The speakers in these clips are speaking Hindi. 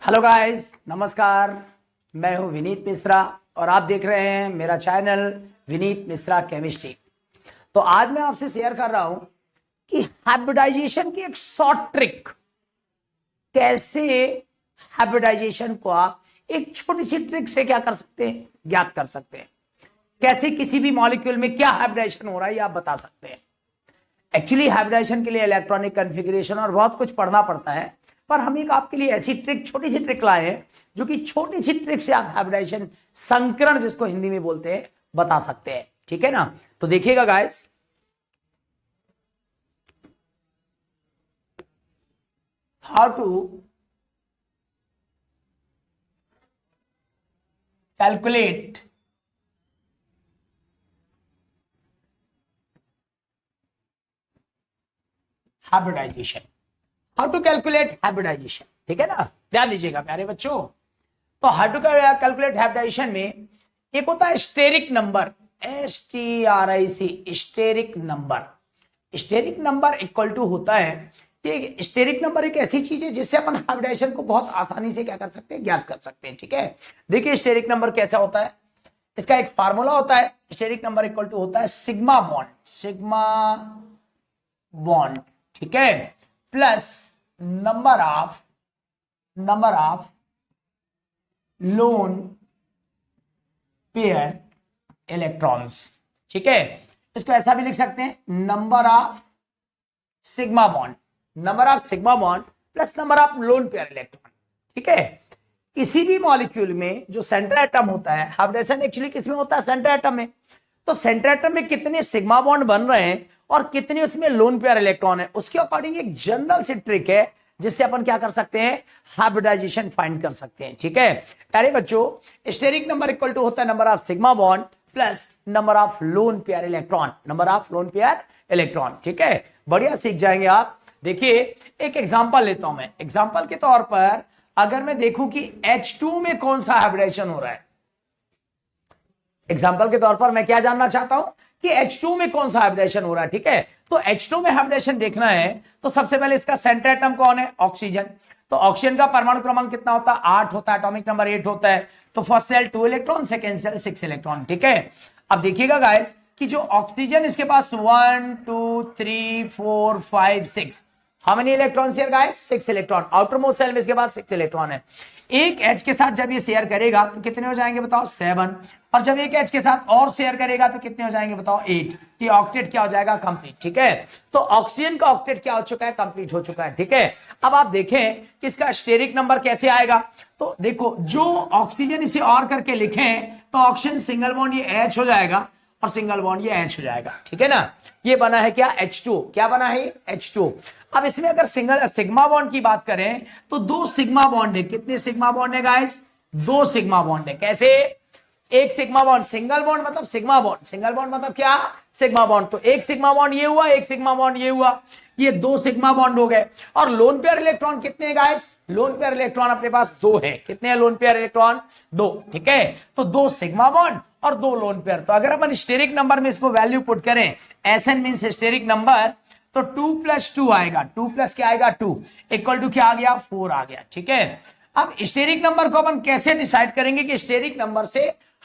हेलो गाइस, नमस्कार। मैं हूं विनीत मिश्रा और आप देख रहे हैं मेरा चैनल विनीत मिश्रा केमिस्ट्री। तो आज मैं आपसे शेयर कर रहा हूं कि हाइब्रिडाइजेशन की एक शॉर्ट ट्रिक, कैसे हाइब्रिडाइजेशन को आप एक छोटी सी ट्रिक से क्या कर सकते हैं, ज्ञात कर सकते हैं। कैसे किसी भी मॉलिक्यूल में क्या हाइब्रिडाइजेशन हो रहा है ये आप बता सकते हैं। एक्चुअली हाइब्रिडाइजेशन के लिए इलेक्ट्रॉनिक कॉन्फ़िगरेशन और बहुत कुछ पढ़ना पड़ता है, पर हम एक आपके लिए ऐसी ट्रिक, छोटी सी ट्रिक लाए हैं जो कि छोटी सी ट्रिक से आप हाइब्रिडाइजेशन, संकरण जिसको हिंदी में बोलते हैं, बता सकते हैं। ठीक है ना? तो देखिएगा guys, how to calculate hybridization. How to calculate hybridization, ठीक है ना? ध्यान दीजिएगा प्यारे बच्चों। तो हाउ टू कैलकुलेट हाइब्रिडाइजेशन में एक होता है steric number, STRIC, steric number. Steric number equal to होता है कि स्टेरिक नंबर एक ऐसी चीज है जिससे अपन हाइब्रिडाइजेशन को बहुत आसानी से क्या कर सकते हैं, ज्ञात कर सकते हैं। ठीक है, देखिए स्टेरिक नंबर कैसा होता है। इसका एक फार्मूला होता है, स्टेरिक नंबर इक्वल टू होता है सिग्मा बॉन्ड, सिग्मा बॉन्ड, ठीक है, plus number of lone pair electrons. ठीक है, इसको ऐसा भी लिख सकते हैं, number of sigma bond plus number of lone pair electron. ठीक है, किसी भी मॉलिक्यूल में जो सेंटर एटम होता है, हाइब्रिडेशन एक्चुअली किसमें होता है? सेंटर एटम में। तो सेंटर एटम में कितने सिग्मा बॉन्ड बन रहे हैं और कितने उसमें लोन पेयर इलेक्ट्रॉन है, उसके अकॉर्डिंग एक जनरल सी ट्रिक है जिससे अपन क्या कर सकते हैं, हाइब्रिडाइजेशन फाइंड कर सकते हैं। ठीक है प्यारे बच्चों, स्टेरिक नंबर इक्वल टू होता है number of sigma bond plus number of lone pair electron, ठीक है, बढ़िया सीख जाएंगे आप। देखिए एक एग्जांपल लेता हूं मैं। एग्जांपल के तौर पर अगर मैं देखूं कि H2 में कौन सा हाइब्रिडेशन हो रहा है, एग्जांपल के तौर पर मैं क्या जानना चाहता हूं कि H2 में कौन सा हाइब्रिडेशन हो रहा है। ठीक है, तो H2 में हाइब्रिडेशन देखना है तो सबसे पहले इसका सेंटर एटम कौन है? ऑक्सीजन। तो ऑक्सीजन का परमाणु क्रमांक कितना होता है? 8 होता है, एटॉमिक नंबर 8 होता है। तो first shell 2 electron, second shell 6 electron. ठीक है, अब देखिएगा गाइस कि जो ऑक्सीजन इसके पास 1 2 3 4 5 6, how many electron share guys? 6 electron. Outermost shell में इसके पास 6 इलेक्ट्रॉन है। एक H के साथ जब ये शेयर करेगा तो कितने हो जाएंगे बताओ? 7। और जब एक H के साथ और शेयर करेगा तो कितने हो जाएंगे बताओ? 8। ये ऑक्टेट क्या हो जाएगा? कंप्लीट। ठीक है, तो ऑक्सीजन का ऑक्टेट क्या हो चुका है? कंप्लीट हो चुका है। ठीक है, अब आप देखें कि इसका स्टेरिक नंबर कैसे आएगा। तो देखो, जो ऑक्सीजन इसे और करके लिखें तो ऑक्सीजन सिंगल बॉन्ड ये H हो जाएगा और सिंगल बॉन्ड ये H हो जाएगा। ठीक है ना, ये बना है क्या? H2। क्या बना है? H2। अब इसमें अगर सिग्मा बॉन्ड की बात करें तो 2 सिग्मा बॉन्ड है। कितने सिग्मा बॉन्ड है गाइस? 2 सिग्मा बॉन्ड है। कैसे? एक सिग्मा बॉन्ड, सिंगल बॉन्ड मतलब सिग्मा बॉन्ड, सिंगल बॉन्ड मतलब क्या? Sigma bond. तो एक सिग्मा बॉन्ड ये हुआ, एक सिग्मा बॉन्ड ये हुआ, ये 2 सिग्मा बॉन्ड हो गए। और लोन पेयर इलेक्ट्रॉन कितने हैं गाइस? लोन पेयर इलेक्ट्रॉन अपने पास 2 है। कितने हैं लोन पेयर इलेक्ट्रॉन? 2। ठीक है, तो 2 सिग्मा बॉन्ड और 2 लोन पेयर। तो अगर अपन स्टेरिक नंबर में इसको वैल्यू पुट करें, SN मींस स्टेरिक नंबर, तो 2 + 2 आएगा। 2 + क्या आएगा? 2 इक्वल टू क्या आ गया? 4 आ गया। ठीक है, अब स्टेरिक नंबर को अपन कैसे डिसाइड करेंगे कि स्टेरिक नंबर से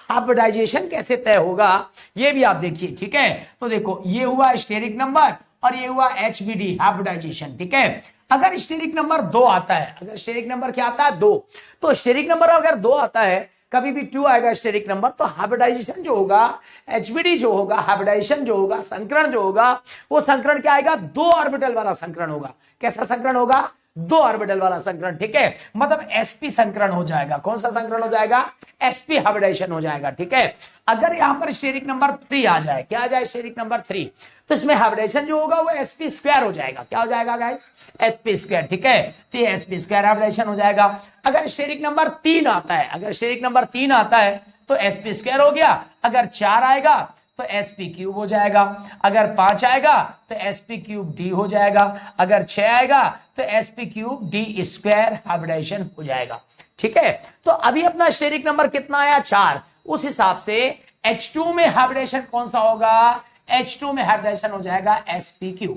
हाइब्रिडाइजेशन कैसे तय होगा, ये भी आप देखिए। ठीक है, तो देखो ये हुआ स्टेरिक नंबर और ये हुआ HBD, हाइब्रिडाइजेशन। ठीक है, अगर स्टेरिक नंबर 2 आता है, अगर स्टेरिक नंबर क्या आता है? 2, तो स्टेरिक नंबर अगर 2 आता है, कभी भी 2 आएगा स्टेरिक नंबर, तो हाइब्रिडाइजेशन जो होगा, HBD जो होगा, हाइब्रिडाइजेशन जो होगा, संकरण जो होगा, वो संकरण क्या आएगा? 2 ऑर्बिटल वाला संकरण होगा। कैसा संकरण होगा? 2 ऑर्बिटल वाला संकरण। ठीक है, मतलब sp संकरण हो जाएगा। कौन सा संकरण हो जाएगा? sp हाइब्रिडाइजेशन हो जाएगा। ठीक है, अगर यहां पर स्टेरिक नंबर 3 आ जाए, क्या आ जाए? स्टेरिक नंबर 3, तो इसमें हाइब्रिडेशन जो होगा वो sp² हो जाएगा। क्या हो जाएगा गाइस? sp²। ठीक है, तो ये sp² हाइब्रिडेशन हो जाएगा। अगर स्टेरिक नंबर 3 आता है, अगर स्टेरिक नंबर 3 आता है तो sp² हो गया। अगर 4 आएगा तो sp³ हो जाएगा। अगर 5 आएगा तो sp³ हो जाएगा। अगर 6 आएगा तो sp³d² हाइब्रिडेशन हो जाएगा। ठीक है, तो अभी अपना स्टेरिक नंबर कितना आया? 4। उस हिसाब से H2 में हाइब्रिडेशन कौन सा होगा? H2 में हाइब्रिडेशन हो जाएगा sp³।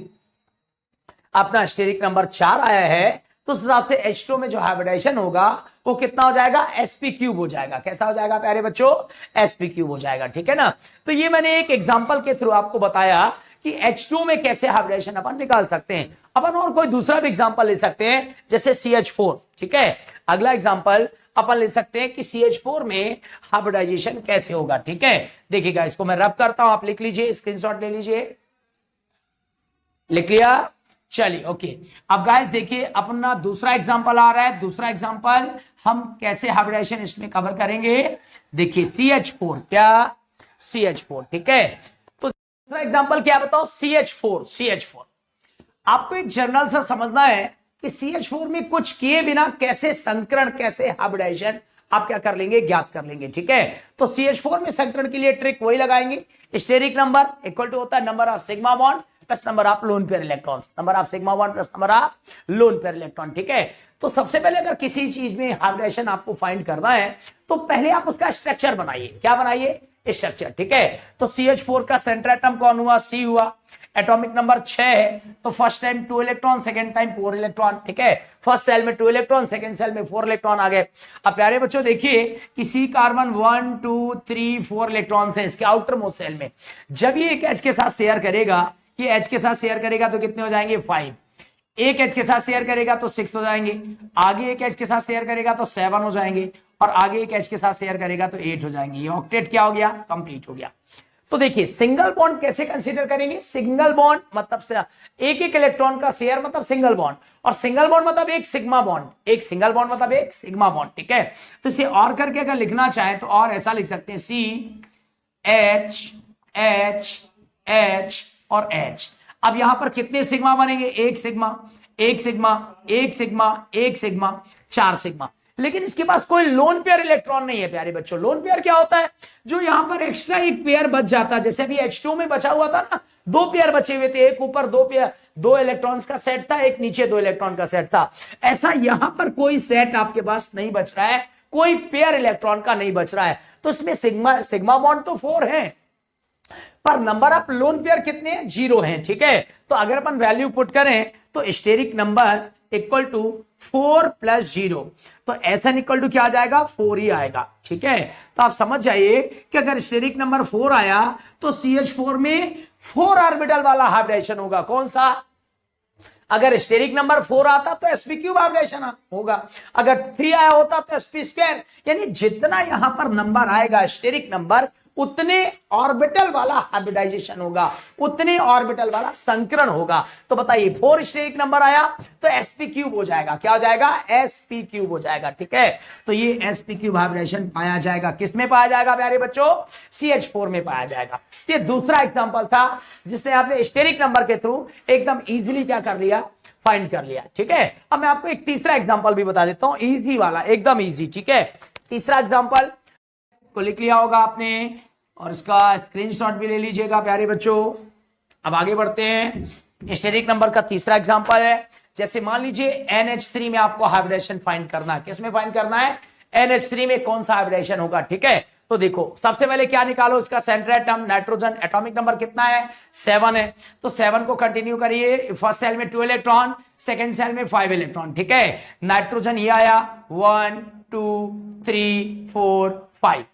अपना स्टेरिक नंबर 4 आया है तो उस हिसाब से H2 में जो हाइब्रिडाइजेशन होगा वो कितना हो जाएगा, sp³ हो जाएगा। कैसा हो जाएगा प्यारे बच्चों, sp³ हो जाएगा, ठीक है ना। तो ये मैंने एक एग्जांपल के थ्रू आपको बताया कि H2 में कैसे हाइब्रिडाइजेशन अपन निकाल सकते हैं। अपन और कोई दूसरा भी एग्जांपल ले सकते हैं, जैसे CH4, ठीक है। अगला एग्जांपल अपन ले सकते हैं कि CH4 में हाइब्रिडाइजेशन कैसे होगा, ठीक है। देखिएगा, इसको मैं रब करता हूं, आप लिख लीजिए, स्क्रीनशॉट ले लीजिए। लिख लिया, चलिए ओके। अब गाइस देखिए, अपना दूसरा एग्जांपल आ रहा है। दूसरा एग्जांपल हम कैसे हाइब्रिडाइजेशन इसमें कवर करेंगे। देखिए CH4, क्या CH4, ठीक है। तो दूसरा एग्जांपल क्या बताओ, CH4। आपको एक जनरल सा समझना है कि CH4 में कुछ किए बिना कैसे संकरण, कैसे हाइब्रिडाइजेशन आप क्या कर लेंगे, ज्ञात कर लेंगे, ठीक है। तो CH4 में संकरण के लिए ट्रिक वही लगाएंगे, स्टेरिक नंबर इक्वल टू होता है number of sigma bond plus number of lone pair electrons, number of sigma bond plus number of lone pair electron, ठीक है। तो सबसे पहले अगर किसी चीज में हाइब्रिडेशन आपको फाइंड करना है तो पहले आप उसका स्ट्रक्चर बनाइए। क्या बनाइए, स्ट्रक्चर, ठीक है। तो CH4 का सेंटर एटम कौन हुआ, C हुआ, एटॉमिक नंबर 6 है, तो first time 2 electron, second time 4 electron, ठीक है। फर्स्ट सेल में 2 इलेक्ट्रॉन, सेकंड सेल में 4 इलेक्ट्रॉन आ गए। अब प्यारे बच्चों देखिए कि C कार्बन 1 2 3 4 इलेक्ट्रॉन है इसके आउटर मोस्ट सेल में। जब ये एक H के साथ शेयर करेगा, ये H के साथ शेयर करेगा तो कितने हो जाएंगे, 5। एक H के साथ शेयर करेगा तो 6 हो जाएंगे, आगे एक H के साथ शेयर करेगा तो 7 हो जाएंगे, और आगे एक H के साथ शेयर करेगा तो 8 हो जाएंगे। ये ऑक्टेट क्या हो गया, कंप्लीट हो गया। तो देखिए सिंगल बॉन्ड कैसे कंसीडर करेंगे। सिंगल बॉन्ड मतलब से एक एक इलेक्ट्रॉन का शेयर मतलब सिंगल बॉन्ड, और सिंगल बॉन्ड मतलब एक सिग्मा बॉन्ड, एक सिंगल बॉन्ड मतलब एक सिग्मा बॉन्ड, ठीक है। तो इसे और करके अगर लिखना चाहे तो और ऐसा लिख सकते हैं, CH H और H। अब यहां पर कितने सिग्मा बनेंगे, एक सिग्मा, एक सिग्मा, एक सिग्मा, एक सिग्मा, 4 सिग्मा। लेकिन इसके पास कोई लोन पेयर इलेक्ट्रॉन नहीं है प्यारे बच्चों। लोन पेयर क्या होता है, जो यहां पर एक्स्ट्रा एक पेयर बच जाता है, जैसे अभी H2 में बचा हुआ था ना, 2 पेयर बचे हुए थे, एक ऊपर 2 पेयर 2 इलेक्ट्रॉन्स का सेट था, एक नीचे 2 इलेक्ट्रॉन का सेट था। ऐसा यहां पर कोई सेट आपके पास नहीं बच रहा है, कोई पेयर इलेक्ट्रॉन का नहीं बच रहा है। तो इसमें सिग्मा बॉन्ड तो 4 है, पर नंबर ऑफ लोन पेयर कितने हैं, 0 हैं, ठीक है। तो अगर अपन वैल्यू पुट करें तो स्टेरिक नंबर इक्वल टू 4 प्लस 0, तो SN इक्वल टू क्या आ जाएगा, 4 ही आएगा, ठीक है। तो आप समझ जाइए कि अगर स्टेरिक नंबर 4 आया तो CH4 में 4 ऑर्बिटल वाला हाइब्रिडेशन होगा। कौन सा, अगर स्टेरिक नंबर 4 आता तो sp³ हाइब्रिडेशन होगा, अगर 3 आया होता तो sp²। यानी जितना यहां पर नंबर आएगा स्टेरिक नंबर, उतने ऑर्बिटल वाला हाइब्रिडाइजेशन होगा, उतने ऑर्बिटल वाला संकरण होगा। तो बताइए 4 स्टेरिक नंबर आया तो sp³ हो जाएगा, क्या हो जाएगा, sp³ हो जाएगा, ठीक है। तो ये sp³ हाइब्रिडेशन पाया जाएगा, किसमें पाया जाएगा प्यारे बच्चों, CH4 में पाया जाएगा। ये दूसरा एग्जांपल था जिसने आपने स्टेरिक नंबर के थ्रू एकदम इजीली क्या कर लिया, फाइंड कर लिया, ठीक है। अब मैं आपको एक तीसरा एग्जांपल भी बता देता हूं, इजी वाला, एकदम इजी, ठीक है। तीसरा एग्जांपल को लिख लिया होगा आपने और इसका स्क्रीनशॉट भी ले लीजिएगा प्यारे बच्चों। अब आगे बढ़ते हैं, स्टेरिक नंबर का तीसरा एग्जांपल है। जैसे मान लीजिए NH3 में आपको हाइब्रिडेशन फाइंड करना है, किसमें फाइंड करना है, NH3 में कौन सा हाइब्रिडेशन होगा, ठीक है। तो देखो सबसे पहले क्या निकालो, इसका centre atom nitrogen, atomic number कितना है, 7 है। तो 7 को कंटिन्यू करिए, फर्स्ट सेल में 2 इलेक्ट्रॉन, सेकेंड सेल में 5 इलेक्ट्रॉन, ठीक है। नाइट्रोजन ये आया 1 2 3 4 5,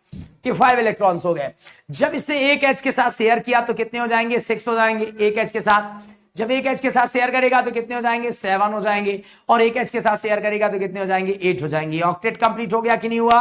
ये 5 इलेक्ट्रॉन्स हो गए। जब इसने एक H के साथ शेयर किया तो कितने हो जाएंगे, 6 हो जाएंगे एक H के साथ। जब एक H के साथ शेयर करेगा तो कितने हो जाएंगे, 7 हो जाएंगे, और एक H के साथ शेयर करेगा तो कितने हो जाएंगे, 8 हो जाएंगे। ऑक्टेट कंप्लीट हो गया कि नहीं हुआ।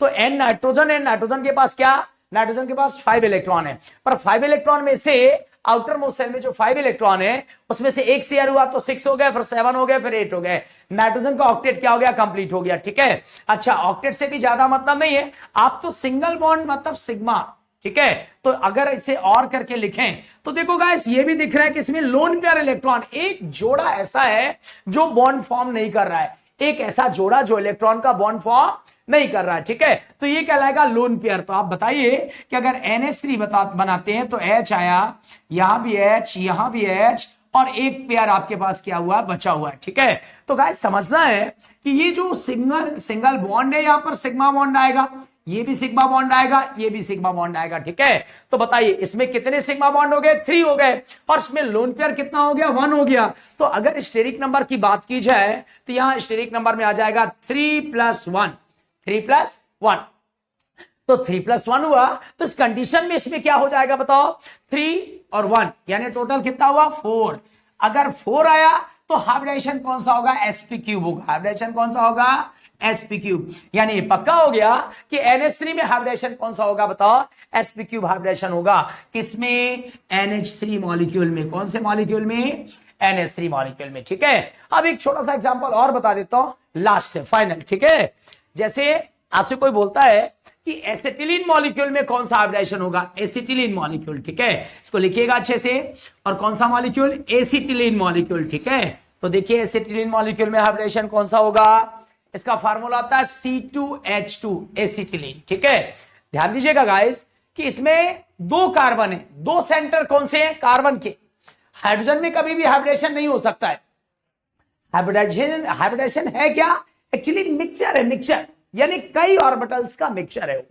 तो N नाइट्रोजन है, नाइट्रोजन के पास क्या, नाइट्रोजन के पास 5 इलेक्ट्रॉन है, पर 5 इलेक्ट्रॉन में से आउटर मोस्ट सेल में जो 5 इलेक्ट्रॉन है उसमें से एक शेयर हुआ तो 6 हो गए, फिर 7 हो गए, फिर 8 हो गए। नाइट्रोजन का ऑक्टेट क्या हो गया, कंप्लीट हो गया, ठीक है। अच्छा, ऑक्टेट से भी ज्यादा मतलब नहीं है, आप तो सिंगल बॉन्ड मतलब सिग्मा, ठीक है। तो अगर इसे और करके लिखें तो देखो गाइस, ये भी दिख रहा है कि इसमें लोन पेयर इलेक्ट्रॉन, एक जोड़ा ऐसा है जो बॉन्ड फॉर्म नहीं कर रहा है, एक ऐसा जोड़ा जो इलेक्ट्रॉन का बॉन्ड फॉर्म नहीं कर रहा है, ठीक है। तो ये कहलाएगा लोन पेयर। तो आप बताइए कि अगर NH3 बनाते हैं तो H आया, यहां भी H, यहां भी H, और एक पेयर आपके पास क्या हुआ, बचा हुआ है। ठीक है, तो गाइस समझना है कि ये जो सिंगल बॉन्ड है, यहां पर सिग्मा बॉन्ड आएगा, ये भी सिग्मा बॉन्ड आएगा, ये भी सिग्मा बॉन्ड आएगा। ठीक है, तो बताइए इसमें कितने सिग्मा बॉन्ड हो गए, 3 हो गए, और इसमें लोन पेयर कितना हो गया, 1 हो गया। तो अगर स्टेरिक नंबर की बात की जाए तो यहां स्टेरिक नंबर में आ जाएगा 3 + 1, 3 + 1, तो 3 + 1 हुआ। तो इस कंडीशन में इसमें क्या हो जाएगा बताओ, 3 और 1 यानी टोटल कितना हुआ, 4। अगर 4 आया तो हाइब्रिडेशन कौन सा होगा, sp³ होगा। हाइब्रिडेशन कौन सा होगा, sp³। यानी ये पक्का हो गया कि NH3 में हाइब्रिडेशन कौन सा होगा बताओ, sp³ हाइब्रिडेशन होगा। किसमें, NH3 मॉलिक्यूल में। कौन से मॉलिक्यूल में, NH3 मॉलिक्यूल में। ठीक है, अब एक छोटा सा एग्जांपल और बता देता हूं, लास्ट है, फाइनल। ठीक है, जैसे आपसे कोई बोलता है कि एसिटिलीन मॉलिक्यूल में कौन सा हाइब्रिडेशन होगा, एसिटिलीन मॉलिक्यूल। ठीक है, इसको लिखिएगा अच्छे से। और कौन सा मॉलिक्यूल, एसिटिलीन मॉलिक्यूल। ठीक है, तो देखिए एसिटिलीन मॉलिक्यूल में हाइब्रिडेशन कौन सा होगा, इसका फार्मूला आता है C2H2 एसिटिलीन। ठीक है, ध्यान दीजिएगा गाइस कि इसमें 2 कार्बन है, 2 सेंटर कौन से हैं, कार्बन के। हाइड्रोजन में कभी भी हाइब्रिडेशन नहीं हो सकता है। हाइब्रिडेशन है क्या, एक्चुअली मिक्सचर है, मिक्सचर यानी कई ऑर्बिटल्स का मिक्सचर है वो।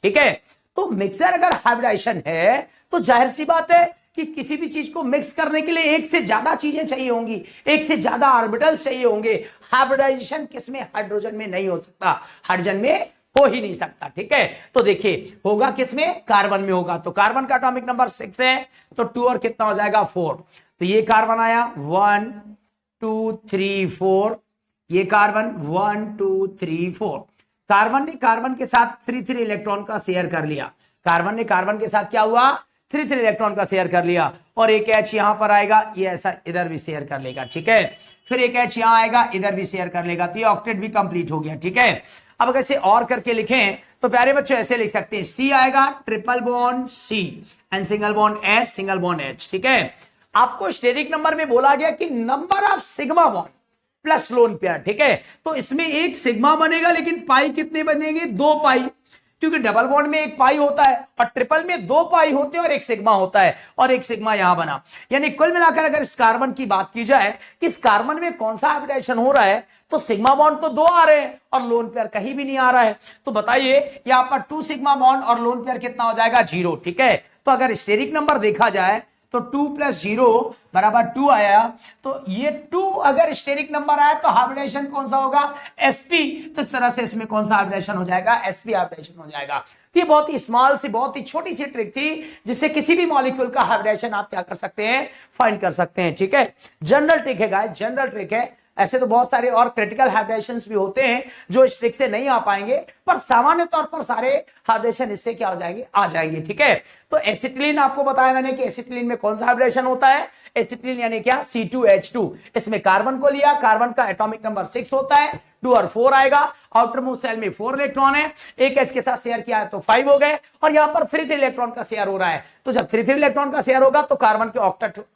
ठीक है, तो मिक्सचर अगर हाइब्रिडेशन है तो जाहिर सी बात है कि किसी भी चीज को मिक्स करने के लिए एक से ज्यादा चीजें चाहिए होंगी, एक से ज्यादा ऑर्बिटल्स चाहिए होंगे। हाइब्रिडाइजेशन किसमें, हाइड्रोजन में नहीं हो सकता, हाइड्रोजन में हो ही नहीं सकता। ठीक है, तो देखिए होगा किसमें, कार्बन में होगा। तो कार्बन का एटॉमिक नंबर 6 है, तो 2 और कितना हो जाएगा, 4। तो ये कार्बन आया 1 2 3 4, ये कार्बन 1 2 3 4। कार्बन ने कार्बन के साथ 3 इलेक्ट्रॉन का शेयर कर लिया। कार्बन ने कार्बन के साथ क्या हुआ, 3 इलेक्ट्रॉन का शेयर कर लिया। और एक H यहां पर आएगा, ये ऐसा इधर भी शेयर कर लेगा। ठीक है, फिर एक H यहां आएगा, इधर भी शेयर कर लेगा। तो ये ऑक्टेट भी कंप्लीट हो गया। ठीक है, अब अगर इसे और करके लिखें तो प्यारे बच्चों ऐसे लिख सकते हैं, C आएगा triple bond C and single bond S, single bond H। ठीक है, आपको स्टेरिक नंबर में बोला गया कि number of sigma bond plus lone pair. ठीक है, तो इसमें एक सिग्मा बनेगा, लेकिन पाई कितने बनेंगे, 2 पाई, क्योंकि डबल बॉन्ड में 1 पाई होता है और ट्रिपल में 2 पाई होते हैं और 1 सिग्मा होता है, और 1 सिग्मा यहां बना। यानी कुल मिलाकर अगर इस कार्बन की बात की जाए कि इस कार्बन में कौन सा हाइब्रिडेशन हो रहा है, तो सिग्मा बॉन्ड तो 2 आ रहे हैं और लोन पेयर कहीं भी नहीं आ रहा है। तो बताइए यहां पर 2 सिग्मा बॉन्ड और लोन पेयर कितना हो जाएगा, 0। ठीक है, तो अगर स्टेरिक नंबर देखा जाए तो 2 + 0 बराबर 2 आया। तो ये 2 अगर स्टेरिक नंबर आया तो हाइब्रिडेशन कौन सा होगा, sp। तो इस तरह से इसमें कौन सा हाइब्रिडेशन हो जाएगा, sp हाइब्रिडेशन हो जाएगा। तो ये बहुत ही स्मॉल सी, बहुत ही छोटी सी ट्रिक थी जिससे किसी भी मॉलिक्यूल का हाइब्रिडेशन आप क्या कर सकते हैं, फाइंड कर सकते हैं। ठीक है, जनरल ट्रिक है गाइस, जनरल ट्रिक है। ऐसे तो बहुत सारे और क्रिटिकल हाइब्रिडेशंस भी होते हैं जो इस ट्रिक से नहीं आ पाएंगे, पर सामान्य तौर पर सारे हाइब्रिडेशन इससे क्या हो जाएंगे, आ जाएंगे। ठीक है, तो एसिटिलीन आपको बताया मैंने कि एसिटिलीन में कौन सा हाइब्रिडेशन होता है, एसिटिलीन यानी क्या, C2H2। इसमें कार्बन को लिया, कार्बन का एटॉमिक नंबर 6 होता है, 2 और 4 आएगा। आउटर मोस्ट सेल में 4 इलेक्ट्रॉन है, एक H के साथ शेयर किया है तो 5 हो गए, और यहां पर 3 इलेक्ट्रॉन का शेयर हो रहा है। तो जब 3 इलेक्ट्रॉन का शेयर होगा तो कार्बन के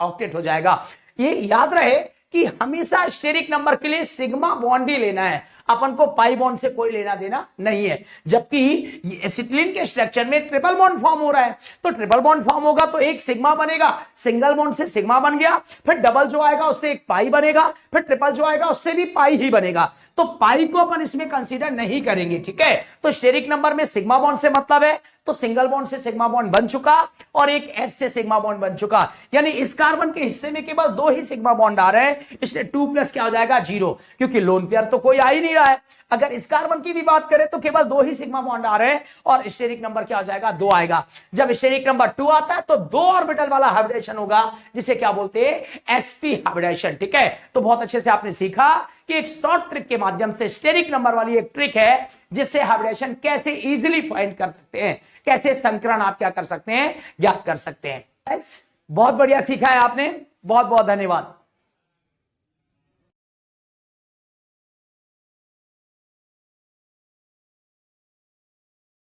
ऑक्टेट हो जाएगा। ये याद रहे कि हमेशा स्टेरिक नंबर के लिए सिग्मा बॉन्ड ही लेना है, अपन को पाई बॉन्ड से कोई लेना देना नहीं है। जबकि एसिटिलीन के स्ट्रक्चर में ट्रिपल बॉन्ड फॉर्म हो रहा है, तो ट्रिपल बॉन्ड फॉर्म होगा तो एक सिग्मा बनेगा, सिंगल बॉन्ड से सिग्मा बन गया, फिर डबल जो आएगा उससे एक पाई बनेगा, फिर ट्रिपल जो आएगा उससे भी पाई ही बनेगा। तो पाई को अपन इसमें कंसीडर नहीं करेंगे। ठीक है, तो स्टेरिक नंबर में सिग्मा बॉन्ड से मतलब है, तो सिंगल बॉन्ड से सिग्मा बॉन्ड बन चुका और एक S से सिग्मा बॉन्ड बन चुका। यानी इस कार्बन के हिस्से में केवल 2 ही सिग्मा बॉन्ड आ रहे हैं, इसलिए 2 + क्या हो जाएगा, 0, क्योंकि लोन पेयर तो कोई आ ही नहीं रहा है। अगर इस कार्बन की भी बात करें तो केवल 2 ही सिग्मा बॉन्ड आ रहे हैं और स्टेरिक नंबर क्या हो जाएगा, 2 आएगा। जब स्टेरिक नंबर 2 आता है तो 2 ऑर्बिटल वाला हाइब्रिडेशन होगा, जिसे क्या बोलते हैं, sp हाइब्रिडेशन। ठीक है, तो बहुत अच्छे से आपने सीखा कि एक शॉर्ट ट्रिक के माध्यम से स्टेरिक नंबर वाली एक ट्रिक है जिससे हाइब्रिडेशन कैसे इजीली फाइंड कर सकते हैं, कैसे संकरण आप क्या कर सकते हैं, ज्ञात कर सकते हैं। बहुत बढ़िया सीखा है आपने, बहुत बहुत धन्यवाद।